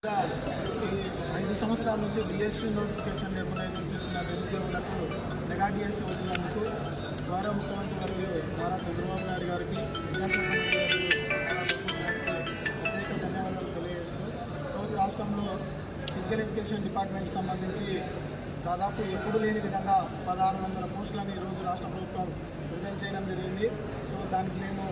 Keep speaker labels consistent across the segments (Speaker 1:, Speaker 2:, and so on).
Speaker 1: 5 సంవత్సరాల నుంచి DSC notification లేకుండా ఎదురు చూస్తున్న నిరుద్యోగులకు మెగా డిఎస్సీ వదిలినందుకు గౌరవ ముఖ్యమంత్రి వర్యులు నారా చంద్రబాబు నాయుడు గారికి ప్రత్యేక ధన్యవాదాలు తెలియజేస్తూ రోజు రాష్ట్రంలో ఫిజికల్ ఎడ్యుకేషన్ డిపార్ట్మెంట్కి సంబంధించి దాదాపు ఎప్పుడు లేని విధంగా 1600 పోస్టులని ఈరోజు రాష్ట్ర ప్రభుత్వం విడుదల చేయడం జరిగింది. సో దానికి మేము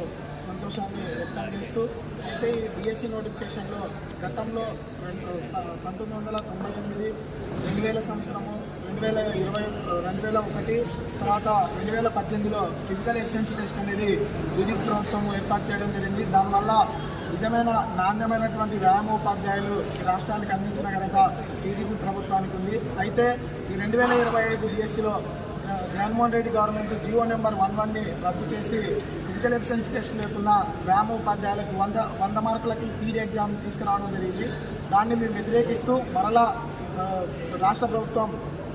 Speaker 1: సంతోషాన్ని వ్యక్తం చేస్తూ అయితే ఈ డిఎస్సీ నోటిఫికేషన్లో గతంలో 1998, 2000 సంవత్సరము, 2001 తర్వాత 2018లో ఫిజికల్ ఎఫిషియన్సీ టెస్ట్ అనేది టీడీపీ ప్రభుత్వం ఏర్పాటు చేయడం జరిగింది. దానివల్ల నిజమైన నాణ్యమైనటువంటి వ్యాయామోపాధ్యాయులు ఈ రాష్ట్రానికి అందించిన కనుక టీడీపీ ప్రభుత్వానికి ఉంది. అయితే ఈ 2025 డిఎస్సీలో Jaganmohan Reddy government GO number 11ని రద్దు చేసి ఫిజికల్ ఎఫిషియన్సీ టెస్ట్ లేకుండా వ్యాయామోపాధ్యాయులకు 100 మార్కులకి థియరీ ఎగ్జామ్ తీసుకురావడం జరిగింది. దాన్ని మేము వ్యతిరేకిస్తూ మరలా రాష్ట్ర ప్రభుత్వం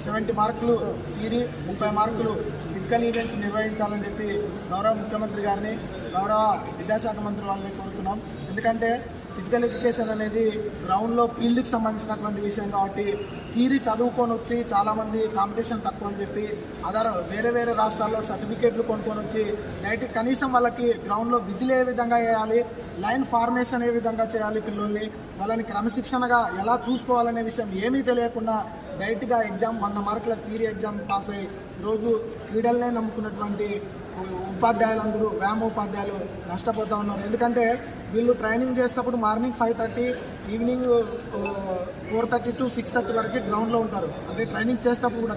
Speaker 1: 70 మార్కులు థియరీ, 30 మార్కులు ఫిజికల్ ఈవెంట్స్ నిర్వహించాలని చెప్పి గౌరవ ముఖ్యమంత్రి గారిని, గౌరవ విద్యాశాఖ మంత్రి వాళ్ళని కోరుతున్నాం. ఎందుకంటే ఫిజికల్ ఎడ్యుకేషన్ అనేది గ్రౌండ్లో ఫీల్డ్కి సంబంధించినటువంటి విషయం కాబట్టి థియరీ చదువుకొని వచ్చి చాలామంది కాంపిటీషన్ తక్కువ అని చెప్పి వేరే రాష్ట్రాల్లో సర్టిఫికేట్లు కొనుక్కొని వచ్చి డైరెక్ట్ కనీసం వాళ్ళకి గ్రౌండ్లో విజిల్ ఏ విధంగా వేయాలి, లైన్ ఫార్మేషన్ ఏ విధంగా చేయాలి, పిల్లల్ని వాళ్ళని క్రమశిక్షణగా ఎలా చూసుకోవాలనే విషయం ఏమీ తెలియకుండా డైరెక్ట్గా ఎగ్జామ్ 100 మార్కుల థియరీ ఎగ్జామ్ పాస్ అయ్యి ఈరోజు క్రీడలనే నమ్ముకున్నటువంటి ఉపాధ్యాయులందరూ వ్యాయామోపాధ్యాయులు నష్టపోతూ ఉన్నారు. ఎందుకంటే వీళ్ళు ట్రైనింగ్ చేసేటప్పుడు మార్నింగ్ 5:30, ఈవినింగ్ 4:30 to 6:30 వరకు గ్రౌండ్లో ఉంటారు. అంటే ట్రైనింగ్ చేసేటప్పుడు కూడా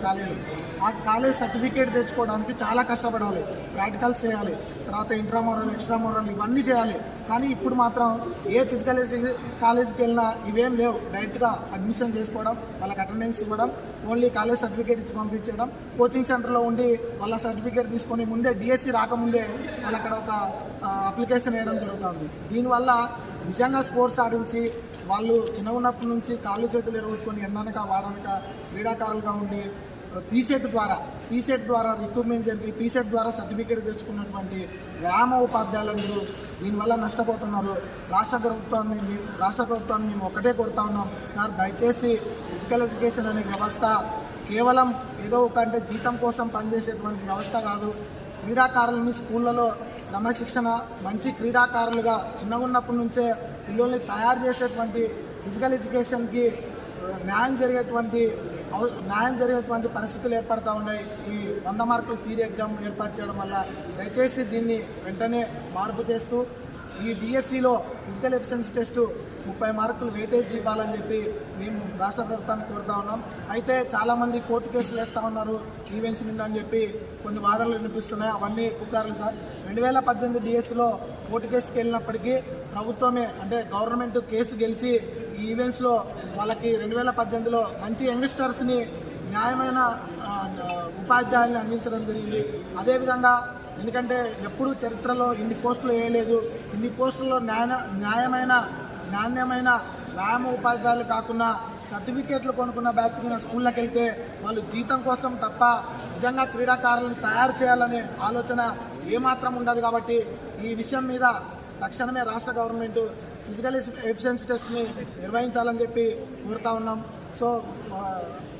Speaker 1: ఆ కాలేజ్ సర్టిఫికేట్ తెచ్చుకోవడానికి చాలా కష్టపడాలి, ప్రాక్టికల్స్ చేయాలి, తర్వాత ఇంట్రామోరల్, ఎక్స్ట్రామోరల్ ఇవన్నీ చేయాలి. కానీ ఇప్పుడు మాత్రం ఏ ఫిజికల్ కాలేజ్కి వెళ్ళినా ఇవేం లేవు. డైరెక్ట్గా అడ్మిషన్ చేసుకోవడం, వాళ్ళకి అటెండెన్స్ ఇవ్వడం, ఓన్లీ కాలేజ్ సర్టిఫికేట్ ఇచ్చి పంపించడం, కోచింగ్ సెంటర్లో ఉండి వాళ్ళ సర్టిఫికేట్ తీసుకొని ముందే డిఎస్సీ రాకముందే వాళ్ళు అక్కడ ఒక అప్లికేషన్ వేయడం జరుగుతుంది. దీనివల్ల నిజంగా స్పోర్ట్స్ ఆడించి వాళ్ళు చిన్న ఉన్నప్పటి నుంచి కాళ్ళు చేతులు ఎరగొట్టుకొని ఎన్ననక వాడనక క్రీడాకారులుగా ఉండి పీసెట్ ద్వారా రిక్రూట్మెంట్ జరిగి పీసెట్ ద్వారా సర్టిఫికేట్ తెచ్చుకున్నటువంటి వ్యాయామోపాధ్యాయులందరూ దీనివల్ల నష్టపోతున్నారు. రాష్ట్ర ప్రభుత్వాన్ని మేము ఒకటే కోరుతా ఉన్నాం, సార్ దయచేసి ఫిజికల్ ఎడ్యుకేషన్ అనే వ్యవస్థ కేవలం ఏదో ఒక అంటే జీతం కోసం పనిచేసేటువంటి వ్యవస్థ కాదు. క్రీడాకారులని స్కూళ్ళలో క్రమశిక్షణ, మంచి క్రీడాకారులుగా చిన్నగా ఉన్నప్పటి నుంచే పిల్లల్ని తయారు చేసేటువంటి ఫిజికల్ ఎడ్యుకేషన్కి న్యాయం జరిగేటువంటి పరిస్థితులు ఏర్పడుతూ ఉన్నాయి. ఈ 100 మార్కుల థియరీ ఎగ్జామ్ ఏర్పాటు చేయడం వల్ల దయచేసి దీన్ని వెంటనే మార్పు చేస్తూ ఈ డిఎస్సిలో ఫిజికల్ ఎఫిషియన్సీ టెస్టు 30 మార్కులు వెయిటేజ్ ఇవ్వాలని చెప్పి మేము రాష్ట్ర ప్రభుత్వాన్ని కోరుతా ఉన్నాం. అయితే చాలామంది కోర్టు కేసులు వేస్తూ ఉన్నారు ఈవెంట్స్ మీద అని చెప్పి కొన్ని వాదనలు వినిపిస్తున్నాయి. అవన్నీ పుకార్లు సార్. 2018 డిఎస్సిలో కోర్టు కేసుకి వెళ్ళినప్పటికీ ప్రభుత్వమే అంటే గవర్నమెంట్ కేసు గెలిచి ఈ ఈవెంట్స్లో వాళ్ళకి 2018లో మంచి యంగ్స్టర్స్ని, న్యాయమైన ఉపాధ్యాయుల్ని అందించడం జరిగింది. అదేవిధంగా ఎందుకంటే ఎప్పుడు చరిత్రలో ఇన్ని పోస్టులు వేయలేదు. ఇన్ని పోస్టుల్లో నాణ్యమైన వ్యాయామ ఉపాధ్యాయులు కాకుండా సర్టిఫికేట్లు కొనుక్కున్న బ్యాచ్ కింద స్కూళ్ళకి వెళ్తే వాళ్ళు జీతం కోసం తప్ప నిజంగా క్రీడాకారులను తయారు చేయాలనే ఆలోచన ఏమాత్రం ఉండదు. కాబట్టి ఈ విషయం మీద తక్షణమే రాష్ట్ర గవర్నమెంట్ ఫిజికల్ ఎఫిషియన్సీ టెస్ట్ని నిర్వహించాలని చెప్పి కోరుతా ఉన్నాం. సో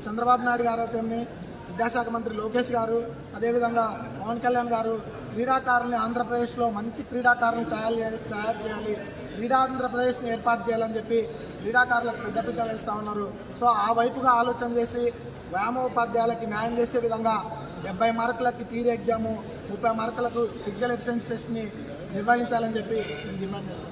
Speaker 1: చంద్రబాబు నాయుడు గారు అయితే, విద్యాశాఖ మంత్రి లోకేష్ గారు, అదేవిధంగా పవన్ కళ్యాణ్ గారు క్రీడాకారుల్ని ఆంధ్రప్రదేశ్లో మంచి క్రీడాకారుల్ని తయారు చేయాలి, ఆంధ్రప్రదేశ్ని ఏర్పాటు చేయాలని చెప్పి క్రీడాకారులకు పెద్ద వేస్తూ ఉన్నారు. సో ఆ వైపుగా ఆలోచన చేసి వ్యాయామోపాధ్యాయులకి న్యాయం చేసే విధంగా 70 మార్కులకి థియరీ ఎగ్జాము, 30 మార్కులకు ఫిజికల్ ఎఫిషియన్సీ టెస్ట్ని నిర్వహించాలని చెప్పి నేను డిమాండ్ చేస్తాను.